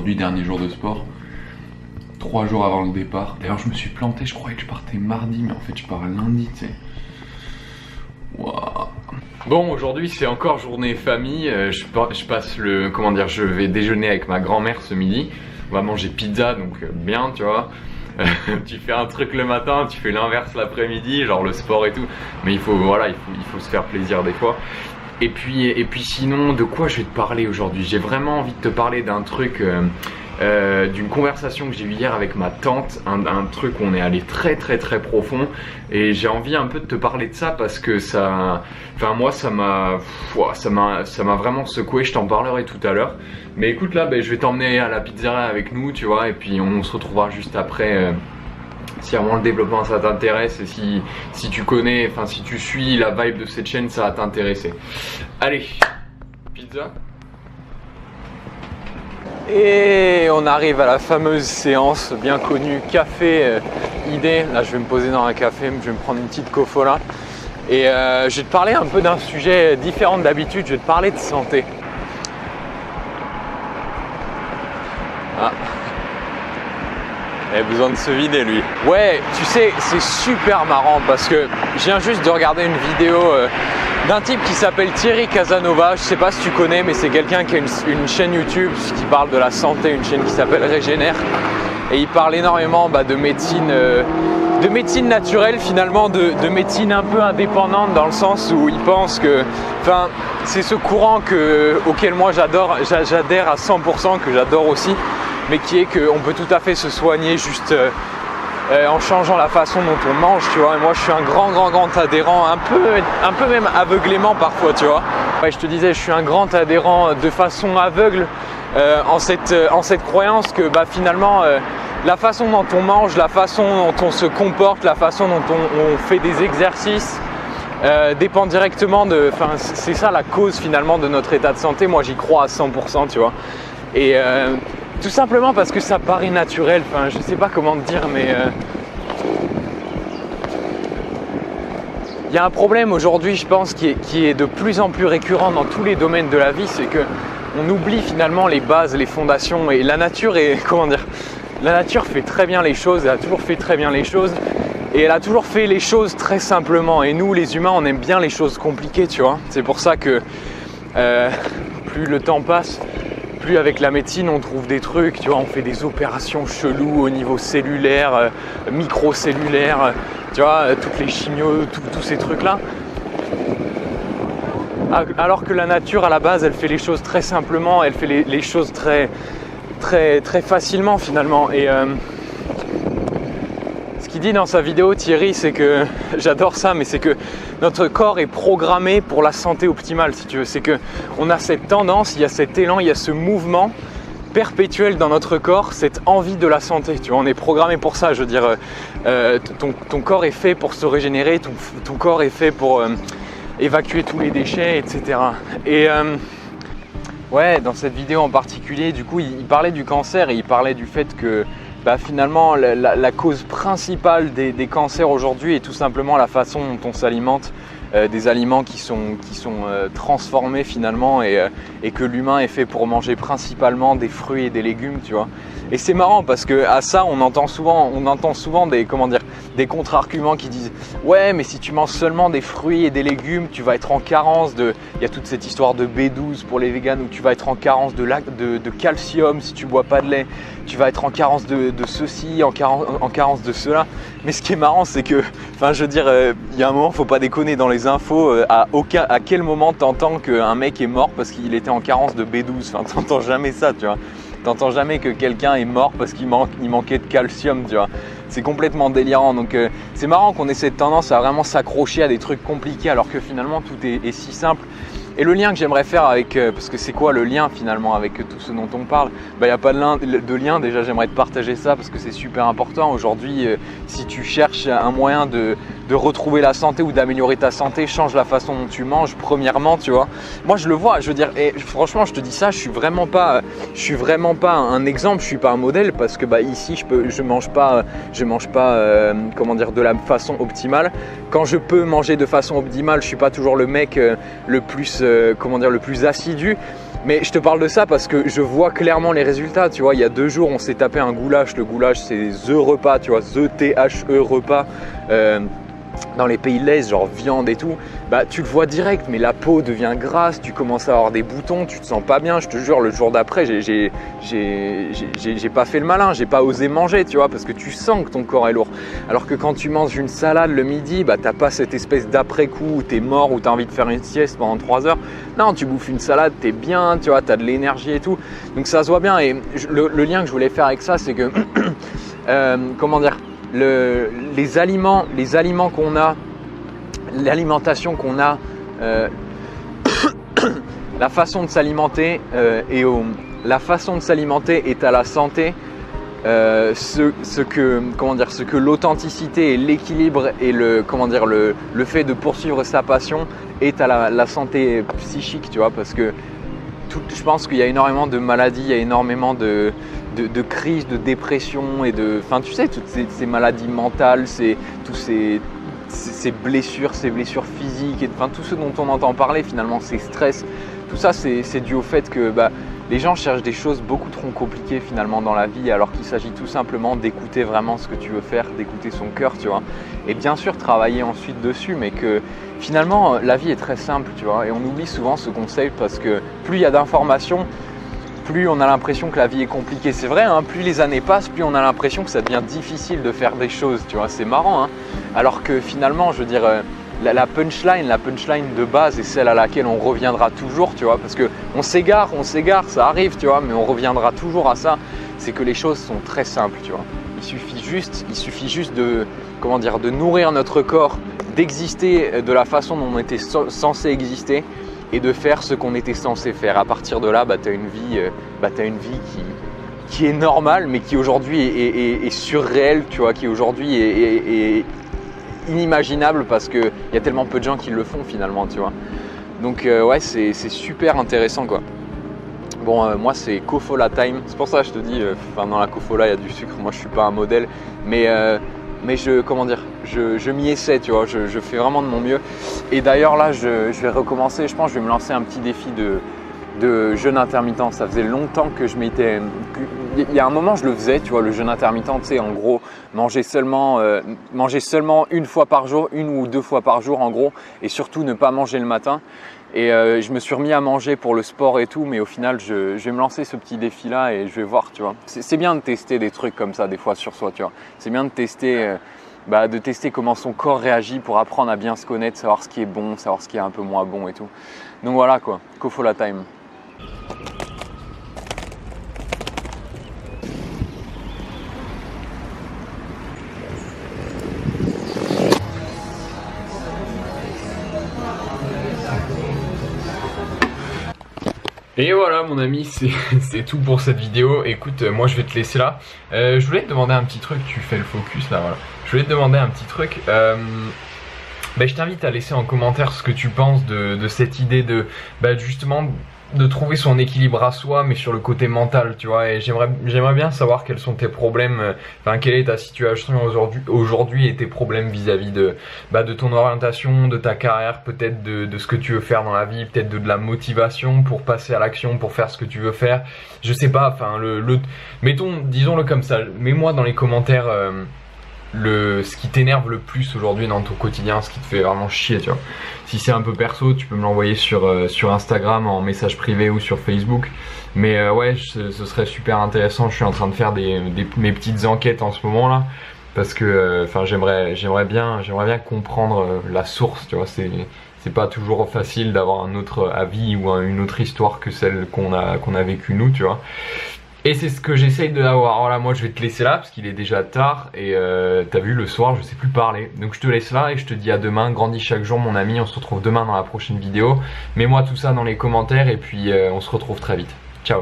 aujourd'hui, dernier jour de sport. 3 jours avant le départ. D'ailleurs, je me suis planté, je croyais que je partais mardi, mais en fait, je pars lundi, tu sais. Waouh. Bon, aujourd'hui, c'est encore journée famille. Je passe le... Comment dire, je vais déjeuner avec ma grand-mère ce midi. On va manger pizza, donc bien, tu vois. Tu fais un truc le matin, tu fais l'inverse l'après-midi, genre le sport et tout. Mais il faut, voilà, il faut se faire plaisir des fois. Et puis sinon, de quoi je vais te parler aujourd'hui? J'ai vraiment envie de te parler d'un truc... d'une conversation que j'ai eue hier avec ma tante, un truc où on est allé très profond, et j'ai envie un peu de te parler de ça parce que ça, enfin moi ça m'a vraiment secoué. Je t'en parlerai tout à l'heure, mais écoute là, je vais t'emmener à la pizzeria avec nous, tu vois, et puis on se retrouvera juste après. Si vraiment le développement ça t'intéresse, et si tu connais, enfin si tu suis la vibe de cette chaîne, ça va t'intéresser. Allez, pizza. Et on arrive à la fameuse séance bien connue café idée. Là je vais me poser dans un café, je vais me prendre une petite cofola. Et je vais te parler un peu d'un sujet différent d'habitude, je vais te parler de santé. Ah. Il a besoin de se vider lui. Ouais, tu sais, c'est super marrant parce que je viens juste de regarder une vidéo d'un type qui s'appelle Thierry Casanova. Je sais pas si tu connais, mais c'est quelqu'un qui a une chaîne YouTube qui parle de la santé, une chaîne qui s'appelle Régénère. Et il parle énormément de médecine naturelle finalement, de médecine un peu indépendante, dans le sens où il pense que, enfin, c'est ce courant auquel moi j'adhère à 100%, que j'adore aussi, mais qui est qu'on peut tout à fait se soigner juste en changeant la façon dont on mange, tu vois. Et moi je suis un grand adhérent, un peu même aveuglément parfois, tu vois. Ouais, je te disais, je suis un grand adhérent de façon aveugle en cette croyance que finalement la façon dont on mange, la façon dont on se comporte, la façon dont on fait des exercices dépend directement de... Enfin, c'est ça la cause finalement de notre état de santé. Moi j'y crois à 100%, tu vois. Et tout simplement parce que ça paraît naturel. Enfin, je sais pas comment te dire, mais il y a un problème aujourd'hui, je pense, qui est de plus en plus récurrent dans tous les domaines de la vie, c'est que on oublie finalement les bases, les fondations. Et la nature est, comment dire, la nature fait très bien les choses, elle a toujours fait très bien les choses, et elle a toujours fait les choses très simplement. Et nous, les humains, on aime bien les choses compliquées, tu vois. C'est pour ça que plus le temps passe, plus avec la médecine on trouve des trucs, tu vois, on fait des opérations cheloues au niveau cellulaire, microcellulaire, tu vois, toutes les chimios, tous ces trucs-là. Alors que la nature à la base, elle fait les choses très simplement, elle fait les choses très facilement finalement. Et ce qu'il dit dans sa vidéo, Thierry, c'est que, j'adore ça, mais c'est que notre corps est programmé pour la santé optimale, si tu veux. C'est qu'on a cette tendance, il y a cet élan, il y a ce mouvement perpétuel dans notre corps, cette envie de la santé. Tu vois, on est programmé pour ça. Je veux dire, ton corps est fait pour se régénérer, ton corps est fait pour évacuer tous les déchets, etc. Et ouais, dans cette vidéo en particulier, du coup, il parlait du cancer et il parlait du fait que finalement, la cause principale des cancers aujourd'hui est tout simplement la façon dont on s'alimente, des aliments qui sont transformés finalement, et que l'humain est fait pour manger principalement des fruits et des légumes, tu vois. Et c'est marrant parce que à ça, on entend souvent des contre-arguments qui disent ouais, mais si tu manges seulement des fruits et des légumes, tu vas être en carence de... Il y a toute cette histoire de B12 pour les véganes, où tu vas être en carence de calcium si tu bois pas de lait, tu vas être en carence de ceci, en carence de cela. Mais ce qui est marrant, c'est que, enfin, je veux dire, il y a un moment, faut pas déconner dans les infos. À quel moment t'entends qu'un mec est mort parce qu'il était en carence de B12? Enfin, t'entends jamais ça, tu vois. T'entends jamais que quelqu'un est mort parce qu'il manquait de calcium, tu vois. C'est complètement délirant. Donc c'est marrant qu'on ait cette tendance à vraiment s'accrocher à des trucs compliqués alors que finalement tout est si simple. Et le lien que j'aimerais faire avec, parce que c'est quoi le lien finalement avec tout ce dont on parle? Il n'y a pas de lien, déjà j'aimerais te partager ça parce que c'est super important. Aujourd'hui, si tu cherches un moyen de retrouver la santé ou d'améliorer ta santé, change la façon dont tu manges premièrement, tu vois. Moi je le vois, je veux dire, et franchement je te dis ça, je suis vraiment pas un exemple, je suis pas un modèle parce que ici je mange pas comment dire, de la façon optimale. Quand je peux manger de façon optimale, je suis pas toujours le mec le plus assidu, Mais je te parle de ça parce que je vois clairement les résultats, tu vois. Il y a 2 jours, on s'est tapé un goulash. Le goulash, c'est The Repas, tu vois, The repas. Dans les pays de l'Est, genre viande et tout, bah tu le vois direct, mais la peau devient grasse, tu commences à avoir des boutons, tu te sens pas bien. Je te jure, le jour d'après, j'ai pas fait le malin, j'ai pas osé manger, tu vois, parce que tu sens que ton corps est lourd. Alors que quand tu manges une salade le midi, bah t'as pas cette espèce d'après-coup où t'es mort, où t'as envie de faire une sieste pendant 3 heures. Non, tu bouffes une salade, t'es bien, tu vois, t'as de l'énergie et tout. Donc ça se voit bien. Et le lien que je voulais faire avec ça, c'est que comment dire, les aliments qu'on a, l'alimentation qu'on a, la façon de s'alimenter la façon de s'alimenter est à la santé ce que l'authenticité et l'équilibre et le fait de poursuivre sa passion est à la santé psychique, tu vois, parce que je pense qu'il y a énormément de maladies, il y a énormément de crises, de dépression et tu sais, toutes ces maladies mentales, tous ces blessures physiques, et tout ce dont on entend parler finalement, ces stress, tout ça c'est dû au fait que les gens cherchent des choses beaucoup trop compliquées finalement dans la vie, alors qu'il s'agit tout simplement d'écouter vraiment ce que tu veux faire, d'écouter son cœur, tu vois. Et bien sûr travailler ensuite dessus, mais que finalement la vie est très simple, tu vois. Et on oublie souvent ce conseil parce que plus il y a d'informations, plus on a l'impression que la vie est compliquée. C'est vrai, hein, plus les années passent, plus on a l'impression que ça devient difficile de faire des choses, tu vois. C'est marrant, hein. Alors que finalement, je veux dire, la punchline de base est celle à laquelle on reviendra toujours, tu vois, parce que on s'égare, ça arrive, tu vois, mais on reviendra toujours à ça. C'est que les choses sont très simples, tu vois. Il suffit juste de nourrir notre corps, d'exister de la façon dont on était censé exister et de faire ce qu'on était censé faire. À partir de là, tu as une vie qui est normale, mais qui aujourd'hui est surréelle, tu vois, qui aujourd'hui est inimaginable parce qu'il y a tellement peu de gens qui le font finalement, tu vois. Donc ouais, c'est super intéressant, quoi. Bon, moi c'est Kofola time, c'est pour ça que je te dis, dans la Kofola il y a du sucre, moi je suis pas un modèle, mais je m'y essaie, tu vois, je fais vraiment de mon mieux. Et d'ailleurs là, je vais recommencer, je pense que je vais me lancer un petit défi de jeûne intermittent. Ça faisait longtemps que je m'étais… Il y a un moment je le faisais, tu vois, le jeûne intermittent, tu sais, en gros, manger seulement 1 fois par jour, 1 ou 2 fois par jour en gros, et surtout ne pas manger le matin. Et je me suis remis à manger pour le sport et tout, mais au final, je vais me lancer ce petit défi-là et je vais voir, tu vois. C'est bien de tester des trucs comme ça des fois sur soi, tu vois. C'est bien de tester comment son corps réagit pour apprendre à bien se connaître, savoir ce qui est bon, savoir ce qui est un peu moins bon et tout. Donc voilà quoi, Kofola time. Et voilà mon ami, c'est tout pour cette vidéo. Écoute, moi je vais te laisser là. Je voulais te demander un petit truc, tu fais le focus là, voilà. Je voulais te demander un petit truc. Je t'invite à laisser en commentaire ce que tu penses de cette idée de justement de trouver son équilibre à soi, mais sur le côté mental, tu vois. Et j'aimerais bien savoir quels sont tes problèmes, quelle est ta situation aujourd'hui et tes problèmes vis-à-vis de ton orientation, de ta carrière, peut-être de ce que tu veux faire dans la vie, peut-être de la motivation pour passer à l'action, pour faire ce que tu veux faire. Je sais pas, disons-le comme ça, mets-moi dans les commentaires ce qui t'énerve le plus aujourd'hui dans ton quotidien, ce qui te fait vraiment chier, tu vois. Si c'est un peu perso, tu peux me l'envoyer sur Instagram en message privé ou sur Facebook. Mais ouais, ce serait super intéressant. Je suis en train de faire mes petites enquêtes en ce moment là, parce que j'aimerais bien comprendre la source, tu vois. C'est pas toujours facile d'avoir un autre avis ou une autre histoire que celle qu'on a vécue nous, tu vois. Et c'est ce que j'essaye d'avoir. Voilà, moi je vais te laisser là parce qu'il est déjà tard et t'as vu, le soir je sais plus parler. Donc je te laisse là et je te dis à demain. Grandis chaque jour mon ami, on se retrouve demain dans la prochaine vidéo. Mets-moi tout ça dans les commentaires et puis on se retrouve très vite. Ciao.